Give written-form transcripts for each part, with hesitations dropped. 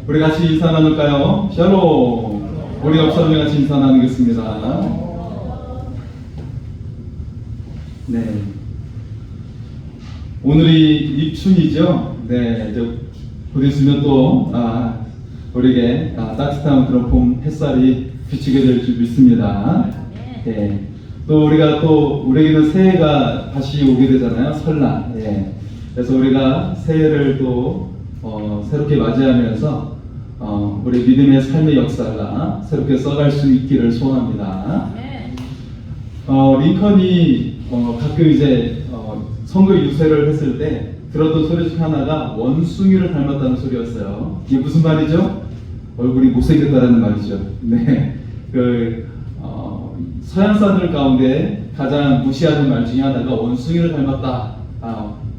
우리 같이 인사 나눌까요? 샬롬. 우리 옆 사람과 같이 인사 나누겠습니다. 네. 오늘이 입춘이죠. 네. 곧 있으면 또 우리에게 따뜻한 그런 봄 햇살이 비치게 될 줄 믿습니다. 네. 또 우리에게는 새해가 다시 오게 되잖아요. 설날. 예. 그래서 우리가 새해를 또 새롭게 맞이하면서 우리 믿음의 삶의 역사가 새롭게 써갈 수 있기를 소원합니다. 링컨이 가끔 이제 선거 유세를 했을 때 들었던 소리 중 하나가 원숭이를 닮았다는 소리였어요. 이게 무슨 말이죠? 얼굴이 못생겼다라는 말이죠. 네. 서양 사람들 가운데 가장 무시하는 말 중에 하나가 원숭이를 닮았다.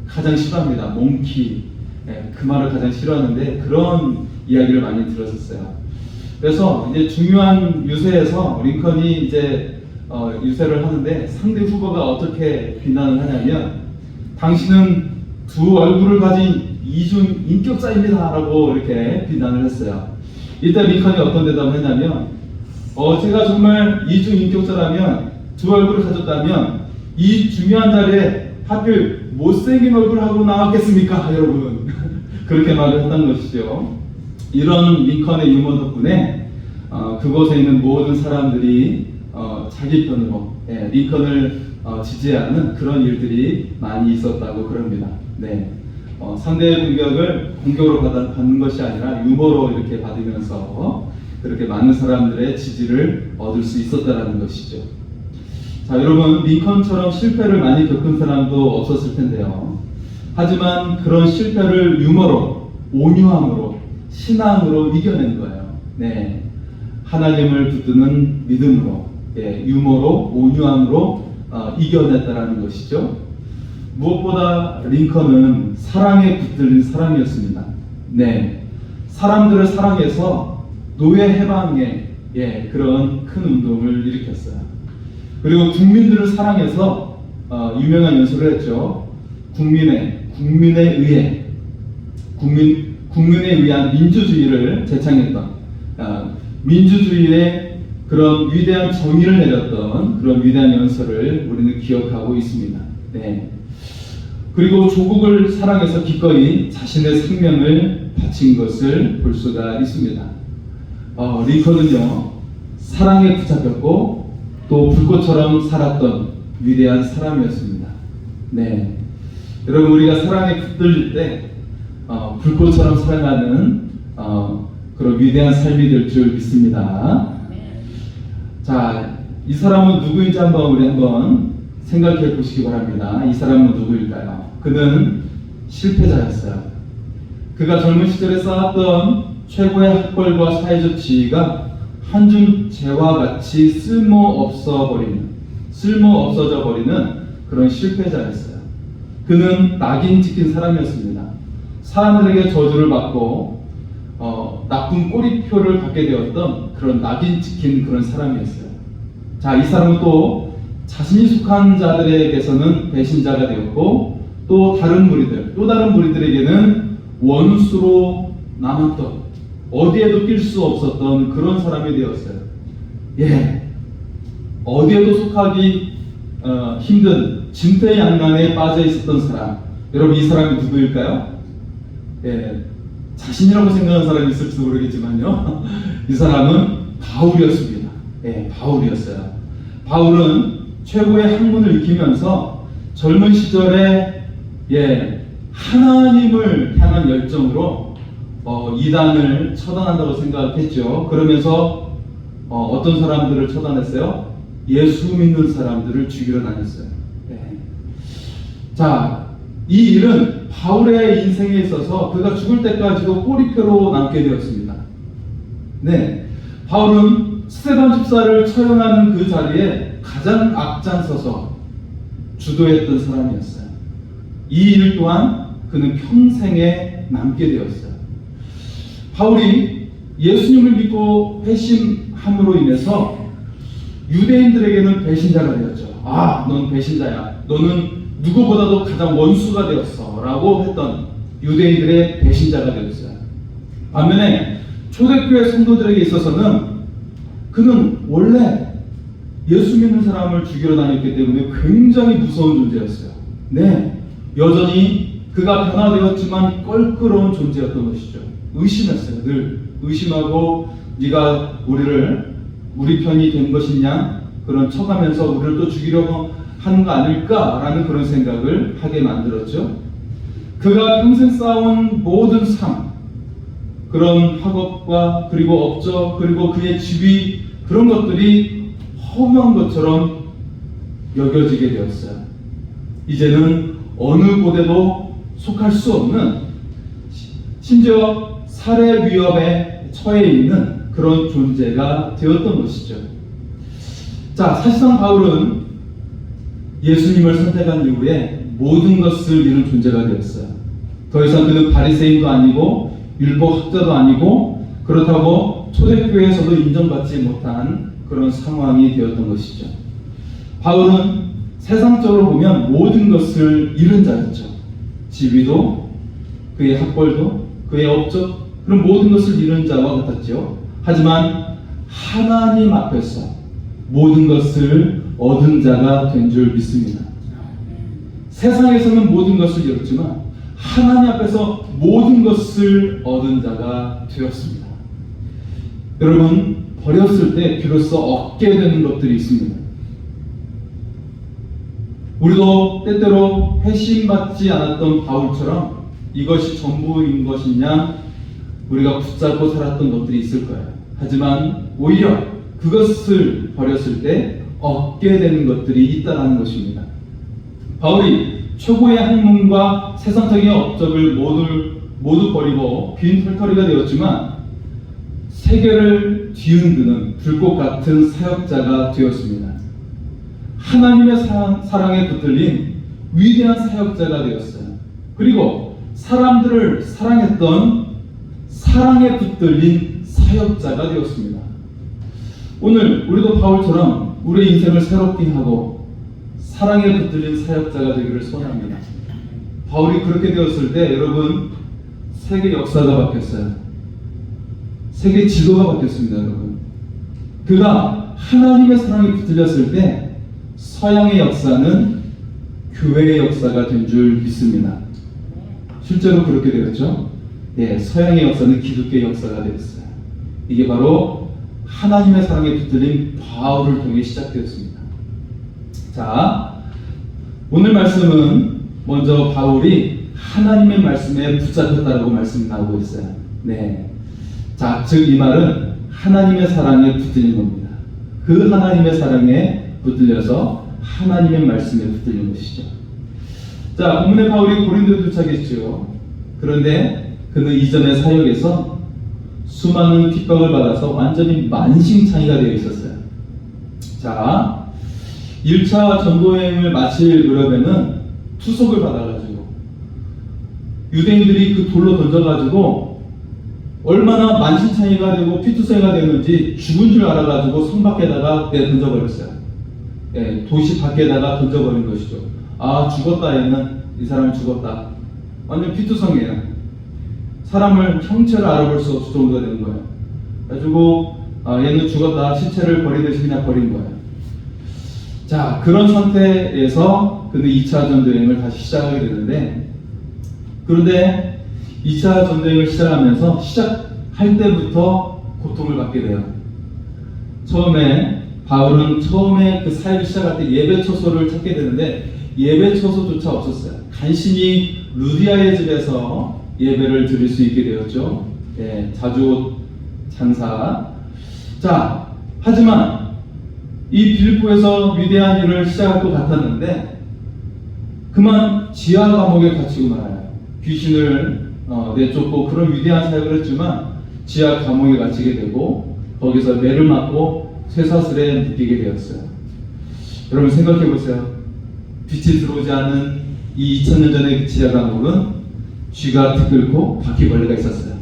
가장 싫어합니다. 몽키. 네, 그 말을 가장 싫어하는데 그런 이야기를 많이 들었었어요. 그래서 이제 중요한 유세에서 링컨이 이제 유세를 하는데 상대 후보가 어떻게 비난을 하냐면 당신은 두 얼굴을 가진 이중 인격자입니다 라고 이렇게 비난을 했어요. 이때 링컨이 어떤 대답을 했냐면 제가 정말 이중 인격자라면 두 얼굴을 가졌다면 이 중요한 자리에 하필 못생긴 얼굴을 하고 나왔겠습니까 여러분. 그렇게 말을 했던 것이죠. 이런 링컨의 유머 덕분에 그곳에 있는 모든 사람들이 자기 편으로 링컨을 지지하는 그런 일들이 많이 있었다고 그럽니다. 네. 상대의 공격으로 받는 것이 아니라 유머로 이렇게 받으면서 그렇게 많은 사람들의 지지를 얻을 수 있었다는 것이죠. 자, 여러분, 링컨처럼 실패를 많이 겪은 사람도 없었을 텐데요. 하지만 그런 실패를 유머로, 온유함으로, 신앙으로 이겨낸 거예요. 네. 하나님을 붙드는 믿음으로, 유머로, 온유함으로 이겨냈다라는 것이죠. 무엇보다 링컨은 사랑에 붙들린 사람이었습니다. 네. 사람들을 사랑해서 노예 해방의 그런 큰 운동을 일으켰어요. 그리고 국민들을 사랑해서 유명한 연설을 했죠. 국민에 의해 국민에 의한 민주주의를 제창했던 민주주의의 그런 위대한 정의를 내렸던 그런 위대한 연설을 우리는 기억하고 있습니다. 네. 그리고 조국을 사랑해서 기꺼이 자신의 생명을 바친 것을 볼 수가 있습니다. 링컨은요, 사랑에 붙잡혔고 또 불꽃처럼 살았던 위대한 사람이었습니다. 네. 여러분, 우리가 사랑에 붙들릴 때 불꽃처럼 살아가는 그런 위대한 삶이 될 줄 믿습니다. 자, 이 사람은 누구인지 우리 한번 생각해 보시기 바랍니다. 이 사람은 누구일까요? 그는 실패자였어요. 그가 젊은 시절에 쌓았던 최고의 학벌과 사회적 지위가 한줌 재와 같이 쓸모없어져 버리는 그런 실패자였어요. 그는 낙인 찍힌 사람이었습니다. 사람들에게 저주를 받고 나쁜 꼬리표를 받게 되었던 그런 낙인 찍힌 그런 사람이었어요. 자, 이 사람은 또 자신이 속한 자들에게서는 배신자가 되었고 또 다른 무리들에게는 원수로 남았던, 어디에도 낄 수 없었던 그런 사람이 되었어요. 어디에도 속하기 힘든 진퇴양난에 빠져 있었던 사람. 여러분, 이 사람이 누구일까요? 자신이라고 생각하는 사람이 있을지도 모르겠지만요. 이 사람은 바울이었습니다. 바울이었어요. 바울은 최고의 학문을 익히면서 젊은 시절에 하나님을 향한 열정으로 이단을 처단한다고 생각했죠. 그러면서 어떤 사람들을 처단했어요? 예수 믿는 사람들을 죽이러 다녔어요. 자, 이 일은 바울의 인생에 있어서 그가 죽을 때까지도 꼬리표로 남게 되었습니다. 네, 바울은 스데반 집사를 처형하는 그 자리에 가장 앞장서서 주도했던 사람이었어요. 이 일 또한 그는 평생에 남게 되었어요. 바울이 예수님을 믿고 회심함으로 인해서 유대인들에게는 배신자가 되었죠. 넌 배신자야. 너는 누구보다도 가장 원수가 되었어 라고 했던 유대인들의 배신자가 되었어요. 반면에 초대교회 성도들에게 있어서는 그는 원래 예수 믿는 사람을 죽이러 다녔기 때문에 굉장히 무서운 존재였어요. 네, 여전히 그가 변화되었지만 껄끄러운 존재였던 것이죠. 의심했어요. 늘 의심하고 네가 우리 편이 된 것이냐, 그런 척하면서 우리를 또 죽이려고 하는 거 아닐까라는 그런 생각을 하게 만들었죠. 그가 평생 쌓아온 모든 삶, 그런 학업과 그리고 업적 그리고 그의 지위, 그런 것들이 허무한 것처럼 여겨지게 되었어요. 이제는 어느 곳에도 속할 수 없는, 심지어 살해 위협에 처해 있는 그런 존재가 되었던 것이죠. 자, 사실상 바울은 예수님을 선택한 이후에 모든 것을 잃은 존재가 되었어요. 더 이상 그는 바리새인도 아니고 율법 학자도 아니고, 그렇다고 초대교회에서도 인정받지 못한 그런 상황이 되었던 것이죠. 바울은 세상적으로 보면 모든 것을 잃은 자였죠. 지위도, 그의 학벌도, 그의 업적, 그런 모든 것을 잃은 자와 같았죠. 하지만 하나님 앞에서 모든 것을 얻은 자가 된 줄 믿습니다. 세상에서는 모든 것을 잃었지만 하나님 앞에서 모든 것을 얻은 자가 되었습니다. 여러분, 버렸을 때 비로소 얻게 되는 것들이 있습니다. 우리도 때때로 회심받지 않았던 바울처럼 이것이 전부인 것이냐 우리가 붙잡고 살았던 것들이 있을 거예요. 하지만 오히려 그것을 버렸을 때 얻게 되는 것들이 있다는 것입니다. 바울이 최고의 학문과 세상적인 업적을 모두 버리고 빈 털터리가 되었지만 세계를 뒤흔드는 불꽃 같은 사역자가 되었습니다. 하나님의 사랑에 붙들린 위대한 사역자가 되었어요. 그리고 사람들을 사랑했던 사랑에 붙들린 사역자가 되었습니다. 오늘 우리도 바울처럼 우리의 인생을 새롭게 하고 사랑에 붙들린 사역자가 되기를 소원합니다. 바울이 그렇게 되었을 때 여러분, 세계 역사가 바뀌었어요. 세계 지도가 바뀌었습니다. 여러분, 그가 하나님의 사랑에 붙들렸을 때 서양의 역사는 교회의 역사가 된 줄 믿습니다. 실제로 그렇게 되었죠. 예, 서양의 역사는 기독교의 역사가 되었어요. 이게 바로 하나님의 사랑에 붙들린 바울을 통해 시작되었습니다. 자, 오늘 말씀은 먼저 바울이 하나님의 말씀에 붙잡혔다라고 말씀이 나오고 있어요. 네, 자, 즉 이 말은 하나님의 사랑에 붙들린 겁니다. 그 하나님의 사랑에 붙들려서 하나님의 말씀에 붙들린 것이죠. 자, 본문에 바울이 고린도에 도착했죠. 그런데 그는 이전의 사역에서 수많은 핍박을 받아서 완전히 만신창이가 되어 있었어요. 자, 1차 전도여행을 마칠 무렵에는 투석을 받아가지고 유대인들이 그 돌로 던져가지고 얼마나 만신창이가 되고 피투성이가 되는지 죽은 줄 알아가지고 성 밖에다가 던져버렸어요. 예, 도시 밖에다가 던져버린 것이죠. 아, 죽었다, 얘는. 이 사람은 죽었다. 완전 피투성이에요. 사람을 형체를 알아볼 수 없을 정도가 되는 거예요. 그래가지고 얘는 죽었다, 시체를 버리듯이 그냥 버린 거예요. 자, 그런 상태에서 그는 2차 전도여행을 다시 시작하게 되는데, 그런데 2차 전도여행을 시작하면서 시작할 때부터 고통을 받게 돼요. 바울은 처음에 그 사역을 시작할 때 예배 처소를 찾게 되는데 예배 처소조차 없었어요. 간신히 루디아의 집에서 예배를 드릴 수 있게 되었죠. 예, 자주 장사. 자, 하지만 이 빌립보에서 위대한 일을 시작할 것 같았는데 그만 지하 감옥에 갇히고 말아요. 귀신을 내쫓고 그런 위대한 사역을 했지만 지하 감옥에 갇히게 되고 거기서 매를 맞고 쇠사슬에 묶이게 되었어요. 여러분 생각해 보세요. 빛이 들어오지 않은 이 2000년 전의 지하 감옥은 쥐가 뜯고 바퀴벌레가 있었어요.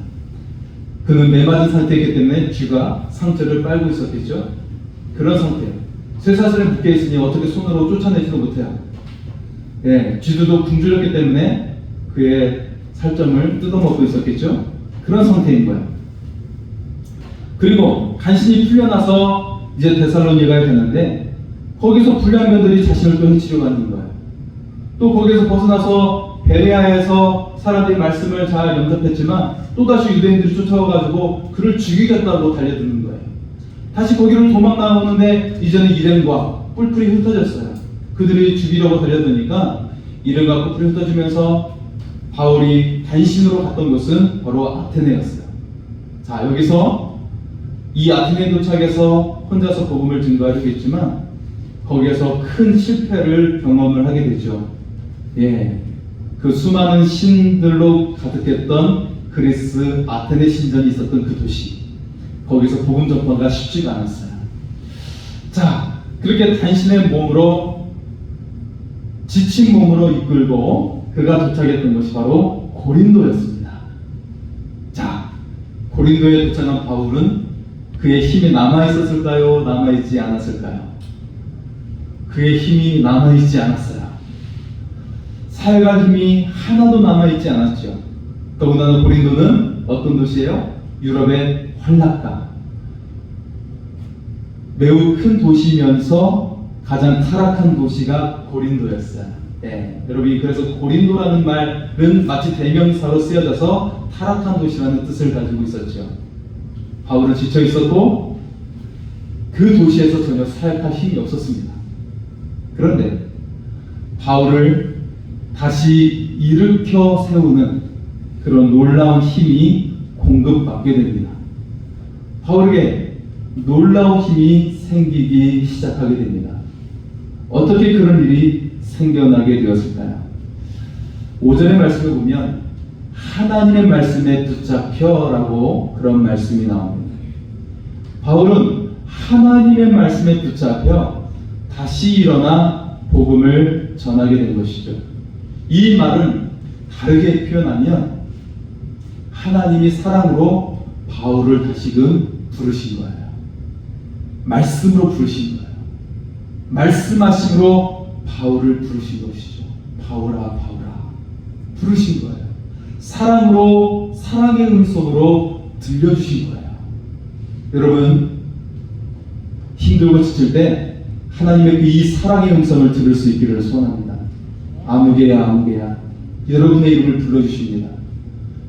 그는 매맞은 상태이기 때문에 쥐가 상처를 빨고 있었겠죠. 그런 상태예요. 쇠사슬에 묶여 있으니 어떻게 손으로 쫓아내지도 못해요. 예, 쥐들도 굶주렸기 때문에 그의 살점을 뜯어먹고 있었겠죠. 그런 상태인 거예요. 그리고 간신히 풀려나서 이제 데살로니가에 갔는데 거기서 불량배들이 자신을 또 해치려고 하는 거예요. 또 거기에서 벗어나서 베레아에서 사람들이 말씀을 잘 영접했지만 또다시 유대인들이 쫓아와가지고 그를 죽이겠다고 달려드는 거예요. 다시 거기를 도망 나오는데 이제는 일행과 뿔뿔이 흩어졌어요. 그들이 죽이려고 달려드니까 일행과 뿔뿔이 흩어지면서 바울이 단신으로 갔던 곳은 바로 아테네였어요. 자, 여기서 이 아테네에 도착해서 혼자서 복음을 증거하려고 했지만 거기에서 큰 실패를 경험을 하게 되죠. 예, 그 수많은 신들로 가득했던 그리스 아테네 신전이 있었던 그 도시, 거기서 복음 전파가 쉽지가 않았어요. 자, 그렇게 단신의 몸으로, 지친 몸으로 이끌고 그가 도착했던 것이 바로 고린도였습니다. 자, 고린도에 도착한 바울은 그의 힘이 남아있었을까요? 남아있지 않았을까요? 그의 힘이 남아있지 않았어요. 사회가 힘이 하나도 남아있지 않았죠. 더군다나 고린도는 어떤 도시예요? 유럽의 환락가, 매우 큰 도시면서 가장 타락한 도시가 고린도였어요. 네, 여러분이 그래서 고린도라는 말은 마치 대명사로 쓰여져서 타락한 도시라는 뜻을 가지고 있었죠. 바울은 지쳐 있었고 그 도시에서 전혀 사역할 힘이 없었습니다. 그런데 바울을 다시 일으켜 세우는 그런 놀라운 힘이 공급받게 됩니다. 바울에게 놀라운 힘이 생기기 시작하게 됩니다. 어떻게 그런 일이 생겨나게 되었을까요? 5절의 말씀을 보면 하나님의 말씀에 붙잡혀라고 그런 말씀이 나옵니다. 바울은 하나님의 말씀에 붙잡혀 다시 일어나 복음을 전하게 된 것이죠. 이 말은 다르게 표현하면 하나님이 사랑으로 바울을 다시금 부르신 거예요. 말씀으로 부르신 거예요. 말씀하심으로 바울을 부르신 것이죠. 바울아, 바울아 부르신 거예요. 사랑으로, 사랑의 음성으로 들려주신 거예요. 여러분, 힘들고 지칠 때 하나님의 이 사랑의 음성을 들을 수 있기를 소원합니다. 아무개야, 아무개야, 여러분의 이름을 불러주십니다.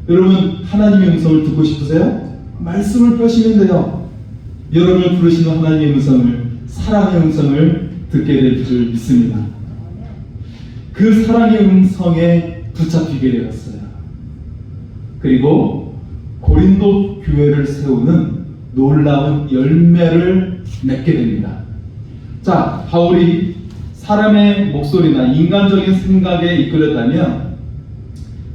여러분, 하나님의 음성을 듣고 싶으세요? 말씀을 펴시면 돼요. 여러분을 부르시는 하나님의 음성을, 사랑의 음성을 듣게 될 줄 믿습니다. 그 사랑의 음성에 붙잡히게 되었어요. 그리고 고린도 교회를 세우는 놀라운 열매를 맺게 됩니다. 자, 바울이 사람의 목소리나 인간적인 생각에 이끌렸다면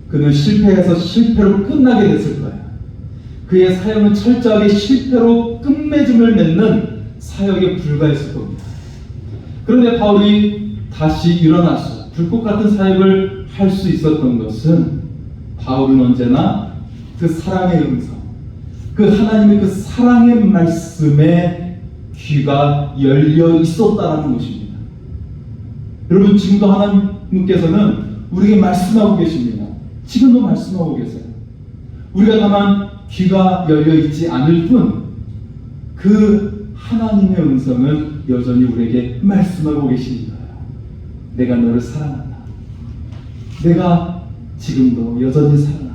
그는 실패해서 실패로 끝나게 됐을 거예요. 그의 사역은 철저하게 실패로 끝맺음을 맺는 사역에 불과했을 겁니다. 그런데 바울이 다시 일어나서 불꽃 같은 사역을 할 수 있었던 것은 바울은 언제나 그 사랑의 음성, 그 하나님의 그 사랑의 말씀에 귀가 열려 있었다는 것입니다. 여러분, 지금도 하나님께서는 우리에게 말씀하고 계십니다. 지금도 말씀하고 계세요. 우리가 다만 귀가 열려 있지 않을 뿐 그 하나님의 음성은 여전히 우리에게 말씀하고 계십니다. 내가 너를 사랑한다. 내가 지금도 여전히 사랑한다.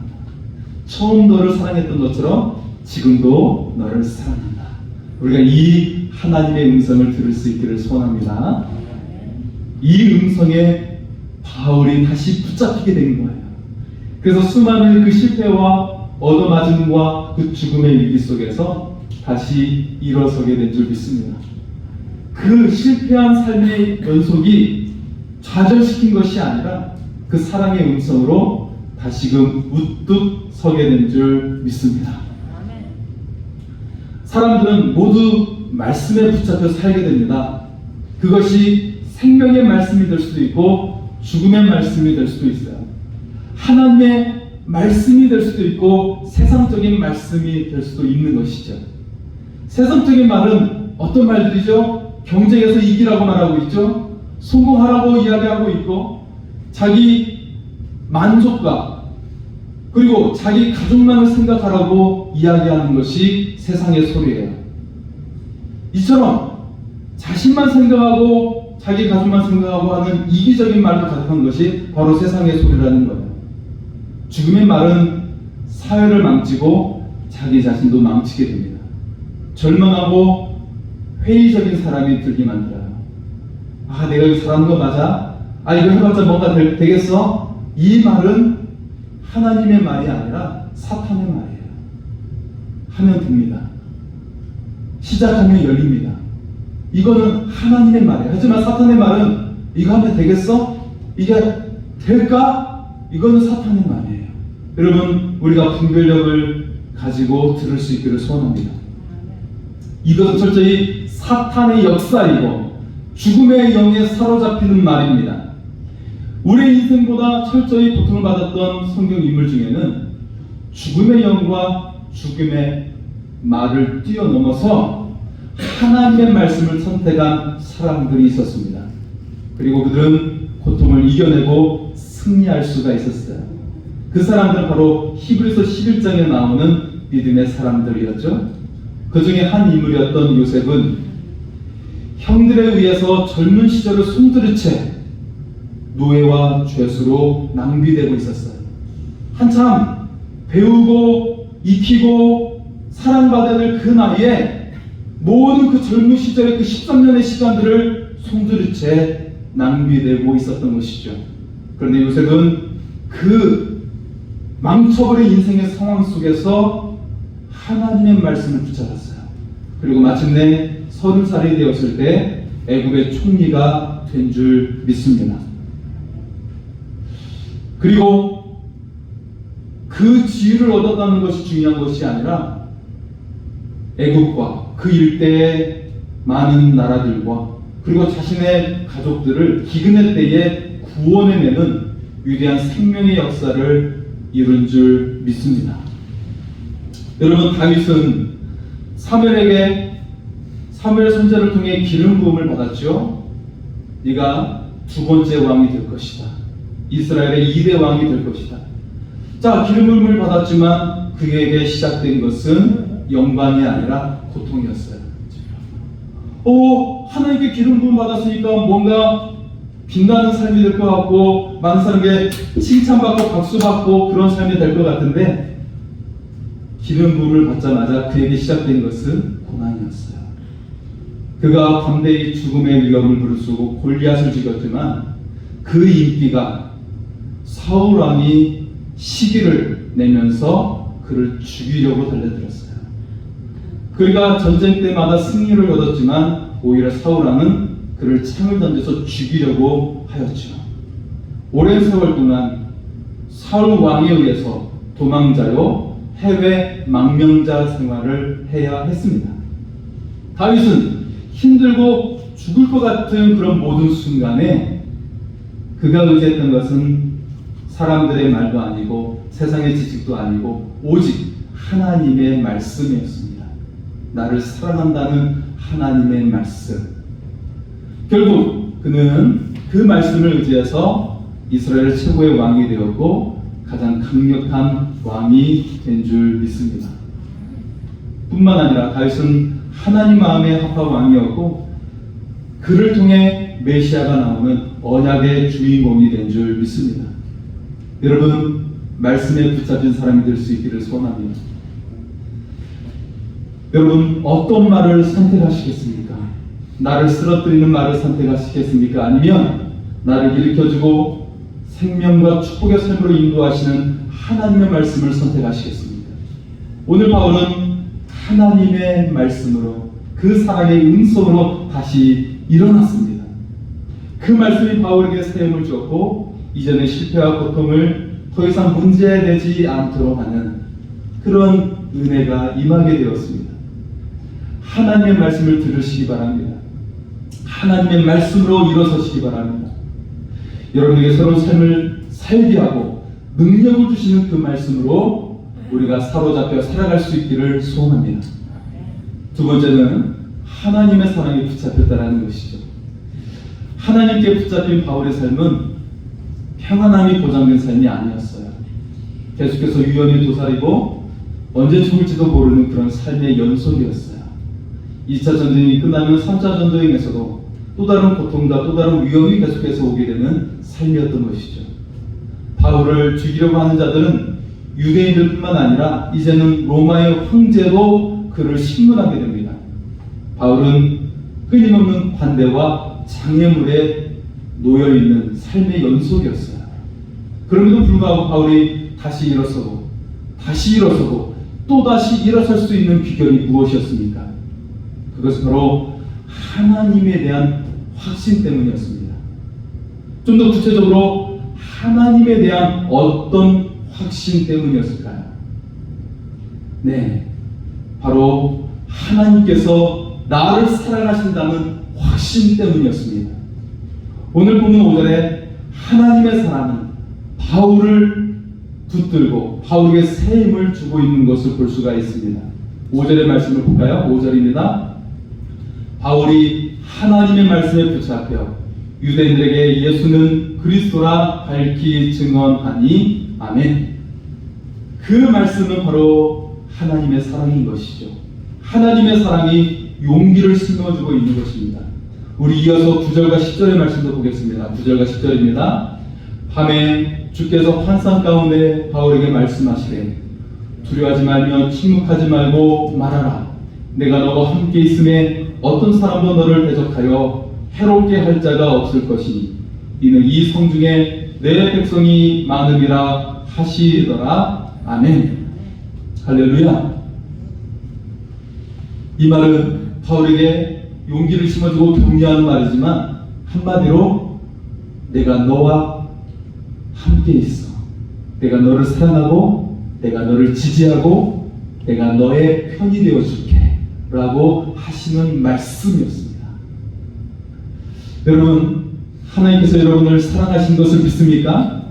처음 너를 사랑했던 것처럼 지금도 너를 사랑한다. 우리가 이 하나님의 음성을 들을 수 있기를 소원합니다. 이 음성에 바울이 다시 붙잡히게 된 거예요. 그래서 수많은 그 실패와 얻어맞음과 그 죽음의 위기 속에서 다시 일어서게 된 줄 믿습니다. 그 실패한 삶의 연속이 좌절시킨 것이 아니라 그 사랑의 음성으로 다시금 우뚝 서게 된 줄 믿습니다. 사람들은 모두 말씀에 붙잡혀 살게 됩니다. 그것이 생명의 말씀이 될 수도 있고 죽음의 말씀이 될 수도 있어요. 하나님의 말씀이 될 수도 있고 세상적인 말씀이 될 수도 있는 것이죠. 세상적인 말은 어떤 말들이죠? 경쟁에서 이기라고 말하고 있죠. 성공하라고 이야기하고 있고 자기 만족과 그리고 자기 가족만을 생각하라고 이야기하는 것이 세상의 소리예요. 이처럼 자신만 생각하고 자기 가족만 생각하고 하는 이기적인 말을 가득한 것이 바로 세상의 소리라는 거예요. 죽음의 말은 사회를 망치고 자기 자신도 망치게 됩니다. 절망하고 회의적인 사람이 들게 만들어요. 아, 내가 이거 잘하는 거 맞아? 아, 이거 해봤자 뭔가 되겠어? 이 말은 하나님의 말이 아니라 사탄의 말이에요. 하면 됩니다. 시작하면 열립니다. 이거는 하나님의 말이에요. 하지만 사탄의 말은 이거 하면 되겠어? 이게 될까? 이거는 사탄의 말이에요. 여러분, 우리가 분별력을 가지고 들을 수 있기를 소원합니다. 이것은 철저히 사탄의 역사이고 죽음의 영에 사로잡히는 말입니다. 우리의 인생보다 철저히 고통을 받았던 성경 인물 중에는 죽음의 영과 죽음의 말을 뛰어넘어서 하나님의 말씀을 선택한 사람들이 있었습니다. 그리고 그들은 고통을 이겨내고 승리할 수가 있었어요. 그 사람들은 바로 히브리서 11장에 나오는 믿음의 사람들이었죠. 그 중에 한 인물이었던 요셉은 형들에 의해서 젊은 시절을 손들은 채 노예와 죄수로 낭비되고 있었어요. 한참 배우고 익히고 사랑받아야 될 그 나이에 모든 그 젊은 시절의 그 13년의 시간들을 손들은 채 낭비되고 있었던 것이죠. 그런데 요셉은 그 망쳐버린 인생의 상황 속에서 하나님의 말씀을 붙잡았어요. 그리고 마침내 30살이 되었을 때 애굽의 총리가 된 줄 믿습니다. 그리고 그 지위를 얻었다는 것이 중요한 것이 아니라 애굽과 그 일대의 많은 나라들과 그리고 자신의 가족들을 기근의 때에 구원해내는 위대한 생명의 역사를 이룬 줄 믿습니다. 여러분, 다윗은 사무엘 선지자를 통해 기름 부음을 받았죠. 네가 두 번째 왕이 될 것이다. 이스라엘의 2대 왕이 될 것이다. 자, 기름 부음을 받았지만 그에게 시작된 것은 영광이 아니라 고통이었어요. 하나님께 기름 부음 받았으니까 뭔가 빛나는 삶이 될 것 같고 많은 사람에게 칭찬받고 박수받고 그런 삶이 될 것 같은데 기름 부음을 받자마자 그에게 시작된 것은 고난이었어요. 그가 담대히 죽음의 위협을 무릅쓰고 골리앗을 죽였지만 그 인기가 사울 왕이 시기를 내면서 그를 죽이려고 달려들었어요. 그가 전쟁 때마다 승리를 얻었지만 오히려 사울 왕은 그를 창을 던져서 죽이려고 하였죠. 오랜 세월 동안 사울 왕에 의해서 도망자요 해외 망명자 생활을 해야 했습니다. 다윗은 힘들고 죽을 것 같은 그런 모든 순간에 그가 의지했던 것은 사람들의 말도 아니고 세상의 지식도 아니고 오직 하나님의 말씀이었습니다. 나를 사랑한다는 하나님의 말씀. 결국 그는 그 말씀을 의지해서 이스라엘 최고의 왕이 되었고 가장 강력한 왕이 된 줄 믿습니다. 뿐만 아니라 다윗은 하나님 마음에 합한 왕이었고 그를 통해 메시아가 나오는 언약의 주인공이 된 줄 믿습니다. 여러분, 말씀에 붙잡힌 사람이 될 수 있기를 소원합니다. 여러분, 어떤 말을 선택하시겠습니까? 나를 쓰러뜨리는 말을 선택하시겠습니까? 아니면 나를 일으켜주고 생명과 축복의 삶으로 인도하시는 하나님의 말씀을 선택하시겠습니까? 오늘 바울은 하나님의 말씀으로 그 사랑의 음성으로 다시 일어났습니다. 그 말씀이 바울에게 새 힘을 주었고 이전의 실패와 고통을 더 이상 문제되지 않도록 하는 그런 은혜가 임하게 되었습니다. 하나님의 말씀을 들으시기 바랍니다. 하나님의 말씀으로 일어서시기 바랍니다. 여러분에게 새로운 삶을 살게 하고 능력을 주시는 그 말씀으로 우리가 사로잡혀 살아갈 수 있기를 소원합니다. 두 번째는 하나님의 사랑에 붙잡혔다는 것이죠. 하나님께 붙잡힌 바울의 삶은 평안함이 보장된 삶이 아니었어요. 계속해서 위험이 도사리고 언제 죽을지도 모르는 그런 삶의 연속이었어요. 2차 전쟁이 끝나면 3차 전쟁에서도 또 다른 고통과 또 다른 위험이 계속해서 오게 되는 삶이었던 것이죠. 바울을 죽이려고 하는 자들은 유대인들뿐만 아니라 이제는 로마의 황제도 그를 신문하게 됩니다. 바울은 끊임없는 관대와 장애물에 놓여있는 삶의 연속이었어요. 그럼에도 불구하고 바울이 다시 일어서고 또다시 일어설 수 있는 비결이 무엇이었습니까? 그것은 바로 하나님에 대한 확신 때문이었습니다. 좀 더 구체적으로 하나님에 대한 어떤 확신 때문이었을까요? 네, 바로 하나님께서 나를 사랑하신다는 확신 때문이었습니다. 오늘 보면 5절에 하나님의 사랑이 바울을 붙들고 바울에게 새 힘을 주고 있는 것을 볼 수가 있습니다. 5절의 말씀을 볼까요? 5절입니다. 바울이 하나님의 말씀에 붙잡혀 유대인들에게 예수는 그리스도라 밝히 증언하니 아멘. 그 말씀은 바로 하나님의 사랑인 것이죠. 하나님의 사랑이 용기를 심어주고 있는 것입니다. 우리 이어서 9절과 10절의 말씀도 보겠습니다. 9절과 10절입니다. 밤에 주께서 환상 가운데 바울에게 말씀하시되 두려워하지 말며 침묵하지 말고 말하라. 내가 너와 함께 있음에 어떤 사람도 너를 대적하여 해롭게 할 자가 없을 것이니 이는 이 성 중에 내 백성이 많음이라 하시더라. 아멘. 할렐루야. 이 말은 바울에게 용기를 심어주고 격려하는 말이지만 한마디로 내가 너와 함께 있어. 내가 너를 사랑하고 내가 너를 지지하고 내가 너의 편이 되어줄게 라고 하시는 말씀이었습니다. 여러분, 하나님께서 여러분을 사랑하신 것을 믿습니까?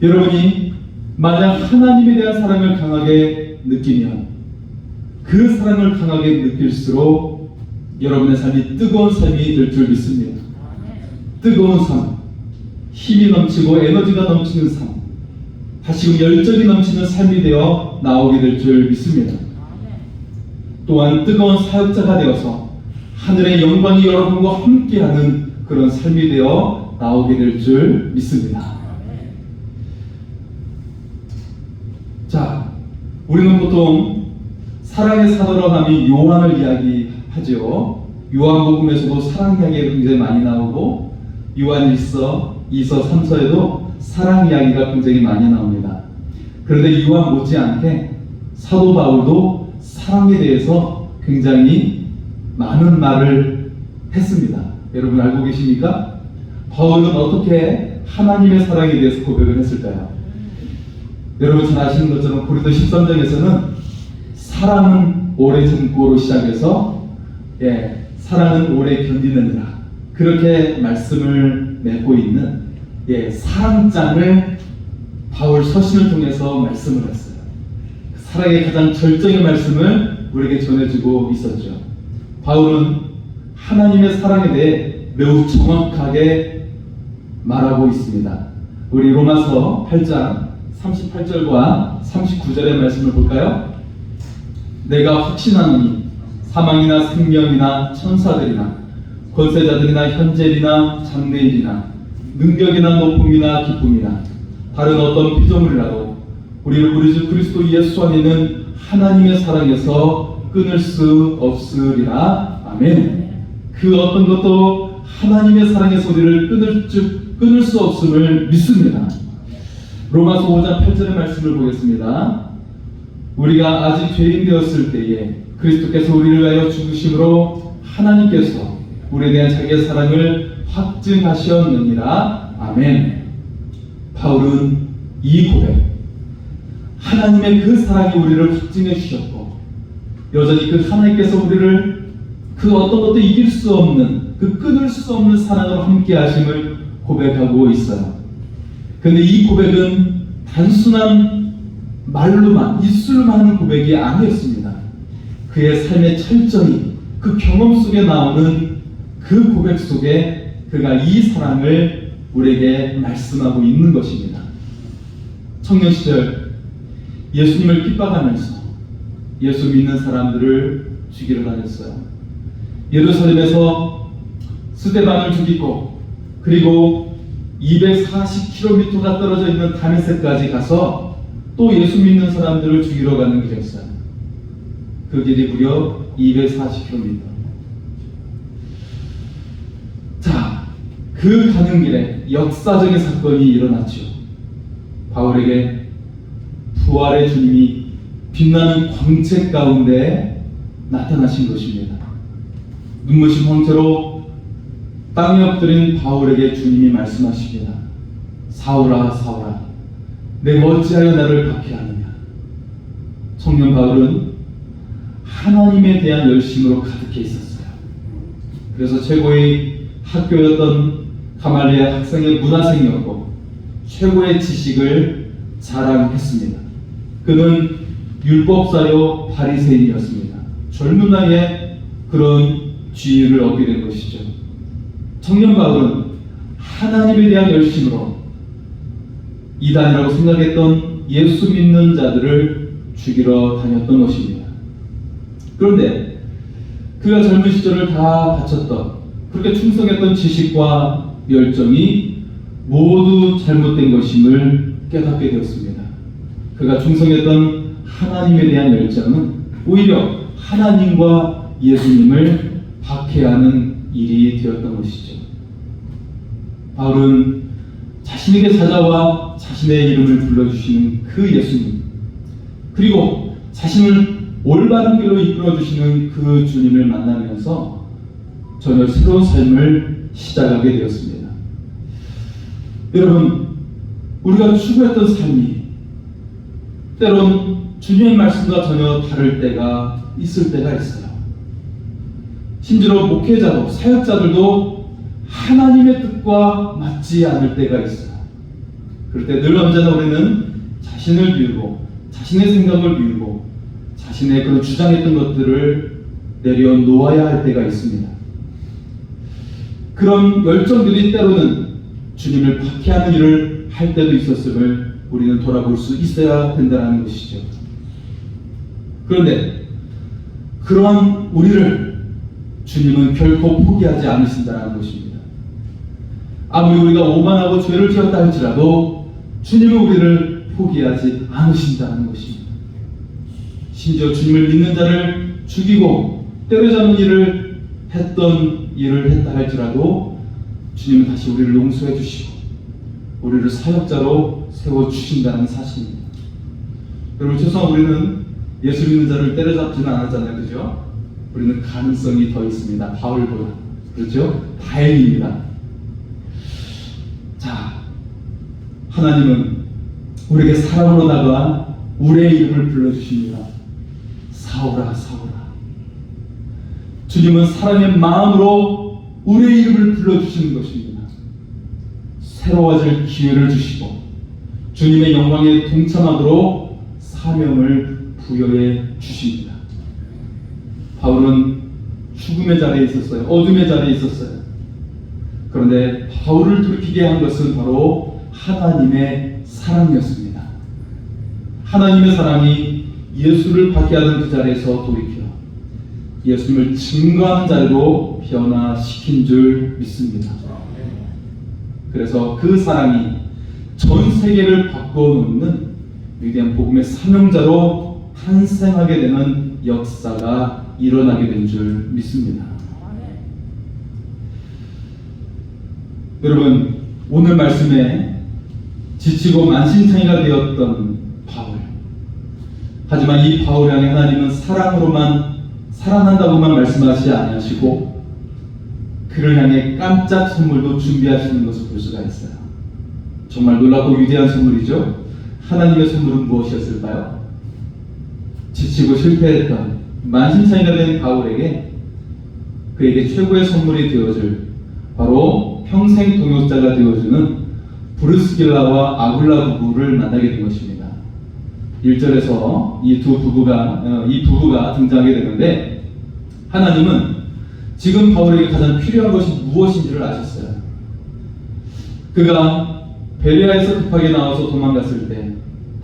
여러분이 만약 하나님에 대한 사랑을 강하게 느끼면 그 사랑을 강하게 느낄수록 여러분의 삶이 뜨거운 삶이 될 줄 믿습니다. 뜨거운 삶, 힘이 넘치고 에너지가 넘치는 삶, 다시금 열정이 넘치는 삶이 되어 나오게 될 줄 믿습니다. 또한 뜨거운 사역자가 되어서 하늘의 영광이 여러분과 함께하는 그런 삶이 되어 나오게 될 줄 믿습니다. 자, 우리는 보통 사랑의 사도라고 하면 요한을 이야기하죠. 요한복음에서도 사랑 이야기가 굉장히 많이 나오고 요한일서, 2서, 3서에도 사랑 이야기가 굉장히 많이 나옵니다. 그런데 요한 못지않게 사도 바울도 사랑에 대해서 굉장히 많은 말을 했습니다. 여러분 알고 계십니까? 바울은 어떻게 하나님의 사랑에 대해서 고백을 했을까요? 여러분 잘 아시는 것처럼 고린도 13장에서는 사랑은 오래 참고로 시작해서 사랑은 오래 견디느니라 그렇게 말씀을 맺고 있는 사랑장을 바울 서신을 통해서 말씀을 했어요. 사랑의 가장 절정의 말씀을 우리에게 전해주고 있었죠. 바울은 하나님의 사랑에 대해 매우 정확하게 말하고 있습니다. 우리 로마서 8장 38절과 39절의 말씀을 볼까요? 내가 확신하노니 사망이나 생명이나 천사들이나 권세자들이나 현재이나 장래일이나 능력이나 높음이나 기쁨이나 다른 어떤 피조물이라도 우리를 우리 주 그리스도 예수 안에 있는 하나님의 사랑에서 끊을 수 없으리라. 아멘. 그 어떤 것도 하나님의 사랑의 소리를 끊을 수 없음을 믿습니다. 로마서 5장 8절의 말씀을 보겠습니다. 우리가 아직 죄인 되었을 때에 그리스도께서 우리를 위하여 죽으심으로 하나님께서 우리에 대한 자기의 사랑을 확증하셨느니라. 아멘. 바울은 이 고백, 하나님의 그 사랑이 우리를 확증해 주셨고 여전히 그 하나님께서 우리를 그 어떤 것도 이길 수 없는 그 끊을 수 없는 사랑으로 함께 하심을 고백하고 있어요. 그런데 이 고백은 단순한 말로만 입술로만 하는 고백이 아니었습니다. 그의 삶의 철저히 그 경험 속에 나오는 그 고백 속에 그가 이 사랑을 우리에게 말씀하고 있는 것입니다. 청년 시절 예수님을 핍박하면서 예수 믿는 사람들을 죽이러 다녔어요. 예루살렘에서 스데반을 죽이고, 그리고 240km가 떨어져 있는 다메섹까지 가서 또 예수 믿는 사람들을 죽이러 가는 길이었어요. 그 길이 무려 240km. 자, 그 가는 길에 역사적인 사건이 일어났죠. 바울에게 부활의 주님이 빛나는 광채 가운데 나타나신 것입니다. 눈부신 황채로 땅에 엎드린 바울에게 주님이 말씀하십니다. 사울아, 사울아, 내가 어찌하여 나를 박해하느냐. 청년 바울은 하나님에 대한 열심으로 가득해 있었어요. 그래서 최고의 학교였던 가말리엘 학생의 문화생이었고 최고의 지식을 자랑했습니다. 그는 율법사요 바리새인이었습니다. 젊은 나이에 그런 지위를 얻게 된 것이죠. 청년 바울은 하나님에 대한 열심으로 이단이라고 생각했던 예수 믿는 자들을 죽이러 다녔던 것입니다. 그런데 그가 젊은 시절을 다 바쳤던, 그렇게 충성했던 지식과 열정이 모두 잘못된 것임을 깨닫게 되었습니다. 그가 충성했던 하나님에 대한 열정은 오히려 하나님과 예수님을 박해하는 일이 되었던 것이죠. 바울은 자신에게 찾아와 자신의 이름을 불러주시는 그 예수님, 그리고 자신을 올바른 길로 이끌어주시는 그 주님을 만나면서 전혀 새로운 삶을 시작하게 되었습니다. 여러분, 우리가 추구했던 삶이 때론 주님의 말씀과 전혀 다를 때가 있을 때가 있어요. 심지어 목회자도, 사역자들도 하나님의 뜻과 맞지 않을 때가 있어요. 그럴 때 늘 언제나 우리는 자신을 비우고 자신의 생각을 비우고 자신의 그런 주장했던 것들을 내려놓아야 할 때가 있습니다. 그런 열정들이 때로는 주님을 박해하는 일을 할 때도 있었음을 우리는 돌아볼 수 있어야 된다는 것이죠. 그런데 그러한 우리를 주님은 결코 포기하지 않으신다는 것입니다. 아무리 우리가 오만하고 죄를 지었다 할지라도 주님은 우리를 포기하지 않으신다는 것입니다. 심지어 주님을 믿는 자를 죽이고 때려잡는 일을 했다 할지라도 주님은 다시 우리를 용서해 주시고 우리를 사역자로 세워주신다는 사실입니다. 여러분, 최소한 우리는 예수 믿는 자를 때려잡지는 않았잖아요. 그죠? 우리는 가능성이 더 있습니다. 바울보다. 그렇죠? 다행입니다. 자, 하나님은 우리에게 사랑으로 다가와 우리의 이름을 불러주십니다. 사울아, 사울아. 주님은 사랑의 마음으로 우리의 이름을 불러주시는 것입니다. 새로워질 기회를 주시고 주님의 영광에 동참하도록 사명을 부여해 주십니다. 바울은 죽음의 자리에 있었어요. 어둠의 자리에 있었어요. 그런데 바울을 돌이키게 한 것은 바로 하나님의 사랑이었습니다. 하나님의 사랑이 예수를 박해하던 그 자리에서 돌이켜 예수님을 증거하는 자리로 변화시킨 줄 믿습니다. 그래서 그 사랑이 전 세계를 바꿔놓는 위대한 복음의 사명자로 탄생하게 되는 역사가 일어나게 된 줄 믿습니다. 여러분, 오늘 말씀에 지치고 만신창이가 되었던 바울, 하지만 이 바울 향해 하나님은 사랑한다고만 말씀하시지 아니하시고 그를 향해 깜짝 선물도 준비하시는 것을 볼 수가 있어요. 정말 놀랍고 위대한 선물이죠. 하나님의 선물은 무엇이었을까요? 지치고 실패했던 만신창이가 된 바울에게 그에게 최고의 선물이 되어줄, 바로 평생 동역자가 되어주는 브루스길라와 아굴라 부부를 만나게 된 것입니다. 1절에서 이 부부가 등장하게 되는데, 하나님은 지금 바울에게 가장 필요한 것이 무엇인지를 아셨어요. 그가 베레아에서 급하게 나와서 도망갔을 때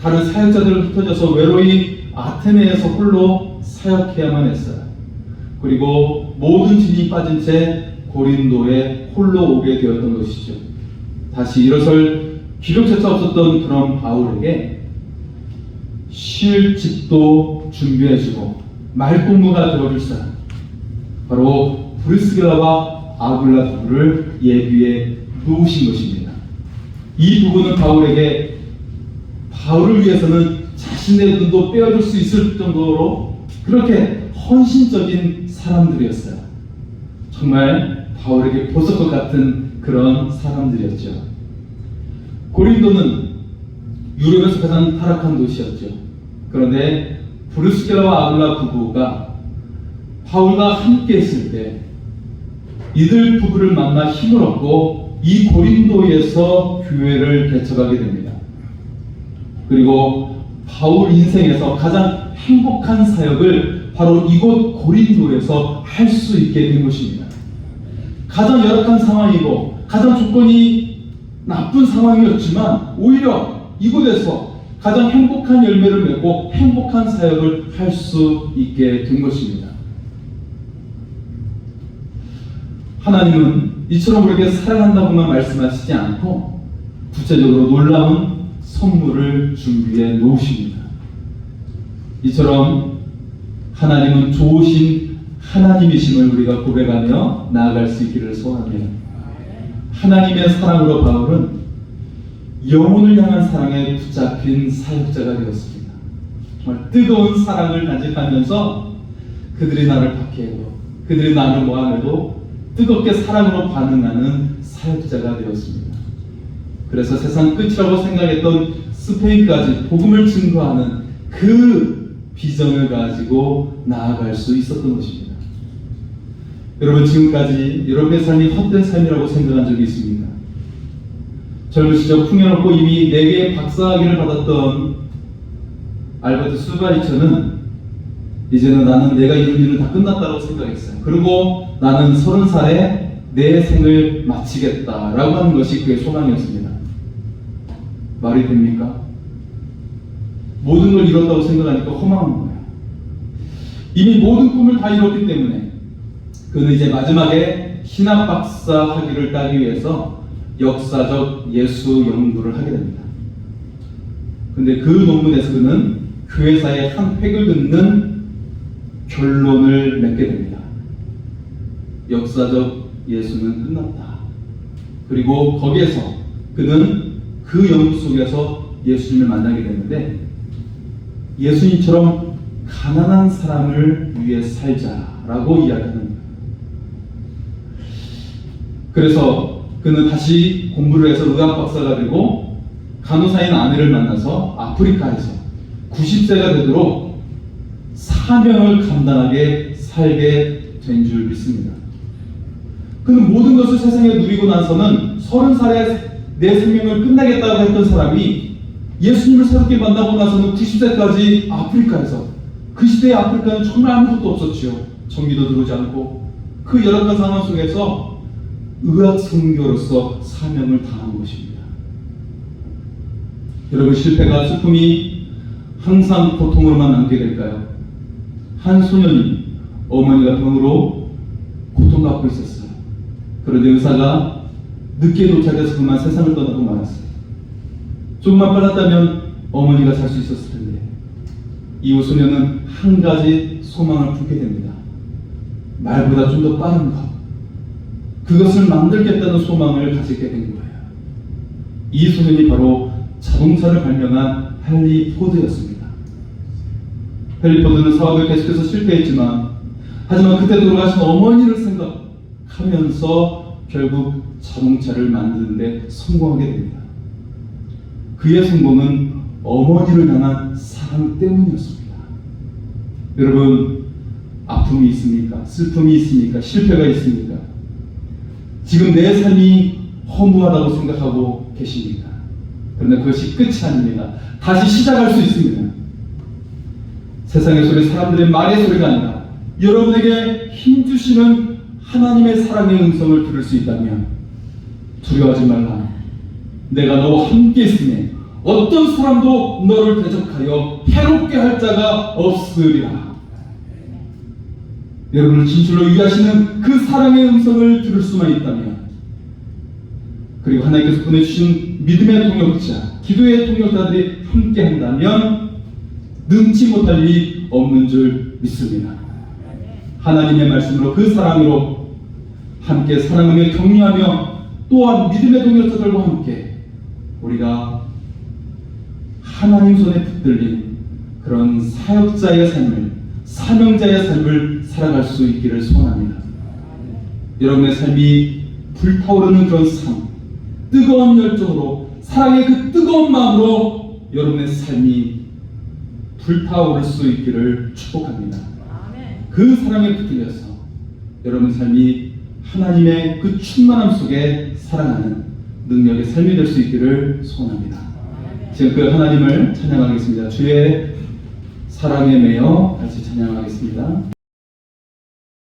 다른 사역자들을 흩어져서 외로이 아테네에서 홀로 사역해야만 했어요. 그리고 모든 진이 빠진 채 고린도에 홀로 오게 되었던 것이죠. 다시 일어설 기력조차 없었던 그런 바울에게 쉴 집도 준비해주고 말동무가 되어줄 사람, 바로 브리스길라와 아굴라 부부를 예비해 놓으신 것입니다. 이 부부는 바울에게 바울을 위해서는 자신의 눈도 빼어줄 수 있을 정도로 그렇게 헌신적인 사람들이었어요. 정말 바울에게 보석과 같은 그런 사람들이었죠. 고린도는 유럽에서 가장 타락한 도시였죠. 그런데 브리스길라와 아굴라 부부가 바울과 함께 했을 때 이들 부부를 만나 힘을 얻고 이 고린도에서 교회를 개척하게 됩니다. 그리고 바울 인생에서 가장 행복한 사역을 바로 이곳 고린도에서 할 수 있게 된 것입니다. 가장 열악한 상황이고 가장 조건이 나쁜 상황이었지만 오히려 이곳에서 가장 행복한 열매를 맺고 행복한 사역을 할 수 있게 된 것입니다. 하나님은 이처럼 우리에게 사랑한다고만 말씀하시지 않고 구체적으로 놀라운 선물을 준비해 놓으십니다. 이처럼 하나님은 좋으신 하나님이심을 우리가 고백하며 나아갈 수 있기를 소원합니다. 하나님의 사랑으로 바울은 영혼을 향한 사랑에 붙잡힌 사역자가 되었습니다. 정말 뜨거운 사랑을 간직하면서 그들이 나를 박해해도 그들이 나를 모함해도 뜨겁게 사랑으로 반응하는 사역자가 되었습니다. 그래서 세상 끝이라고 생각했던 스페인까지 복음을 증거하는 그 비전을 가지고 나아갈 수 있었던 것입니다. 여러분, 지금까지 여러분의 삶이 헛된 삶이라고 생각한 적이 있습니다. 젊은 시절 풍요롭고 이미 4개의 박사학위를 받았던 알버트 수바이처는 이제는 나는 내가 이룬 일은 다 끝났다고 생각했어요. 그리고 나는 30살에 내 생을 마치겠다라고 하는 것이 그의 소망이었습니다. 말이 됩니까? 모든 걸 이뤘다고 생각하니까 허망한 거예요. 이미 모든 꿈을 다 이뤘기 때문에 그는 이제 마지막에 신학 박사 학위를 따기 위해서 역사적 예수 연구를 하게 됩니다. 근데 그 논문에서 그는 교회사의 한 획을 긋는 결론을 맺게 됩니다. 역사적 예수는 끝났다. 그리고 거기에서 그는 그 연구 속에서 예수님을 만나게 되는데 예수님처럼 가난한 사람을 위해 살자라고 이야기하는 거예요. 그래서 그는 다시 공부를 해서 의학 박사가 되고 간호사인 아내를 만나서 아프리카에서 90세가 되도록 사명을 감당하게 살게 된 줄 믿습니다. 그는 모든 것을 세상에 누리고 나서는 30살에 내 생명을 끝내겠다고 했던 사람이 예수님을 새롭게 만나고 나서는 90세까지 아프리카에서, 그 시대의 아프리카는 정말 아무것도 없었지요. 전기도 들어오지 않고 그 열악한 상황 속에서 의학 선교로서 사명을 다한 것입니다. 여러분, 실패가 슬픔이 항상 고통으로만 남게 될까요? 한 소년이 어머니가 병으로 고통받고 있었어요. 그런데 의사가 늦게 도착해서 그만 세상을 떠나고 말았어요. 조금만 빨랐다면 어머니가 살 수 있었을 텐데 이후 소년은 한 가지 소망을 품게 됩니다. 말보다 좀 더 빠른 것, 그것을 만들겠다는 소망을 가지게 된 거예요. 이 소년이 바로 자동차를 발명한 헨리 포드였습니다. 헨리 포드는 사업을 계속해서 실패했지만 하지만 그때 돌아가신 어머니를 생각하면서 결국 자동차를 만드는데 성공하게 됩니다. 그의 성공은 어머니를 향한 사랑 때문이었습니다. 여러분, 아픔이 있습니까? 슬픔이 있습니까? 실패가 있습니까? 지금 내 삶이 허무하다고 생각하고 계십니까? 그런데 그것이 끝이 아닙니다. 다시 시작할 수 있습니다. 세상의 소리, 사람들의 말의 소리가 아니라 여러분에게 힘주시는 하나님의 사랑의 음성을 들을 수 있다면 두려워하지 말라. 내가 너와 함께 있으니 어떤 사람도 너를 대적하여 해롭게 할 자가 없으리라. 여러분을 진실로 위하시는 그 사랑의 음성을 들을 수만 있다면, 그리고 하나님께서 보내주신 믿음의 동역자, 기도의 동역자들이 함께 한다면 능치 못할 일이 없는 줄 믿습니다. 하나님의 말씀으로 그 사랑으로 함께 사랑하며 격려하며 또한 믿음의 동역자들과 함께 우리가 하나님 손에 붙들린 그런 사역자의 삶을, 사명자의 삶을 살아갈 수 있기를 소원합니다. 여러분의 삶이 불타오르는 그런 삶, 뜨거운 열정으로, 사랑의 그 뜨거운 마음으로 여러분의 삶이 불타오를 수 있기를 축복합니다. 그 사랑에 붙들려서 여러분의 삶이 하나님의 그 충만함 속에 살아가는 능력의 삶이 될 수 있기를 소원합니다. 지금 그 하나님을 찬양하겠습니다. 주의 사랑에 매여 같이 찬양하겠습니다.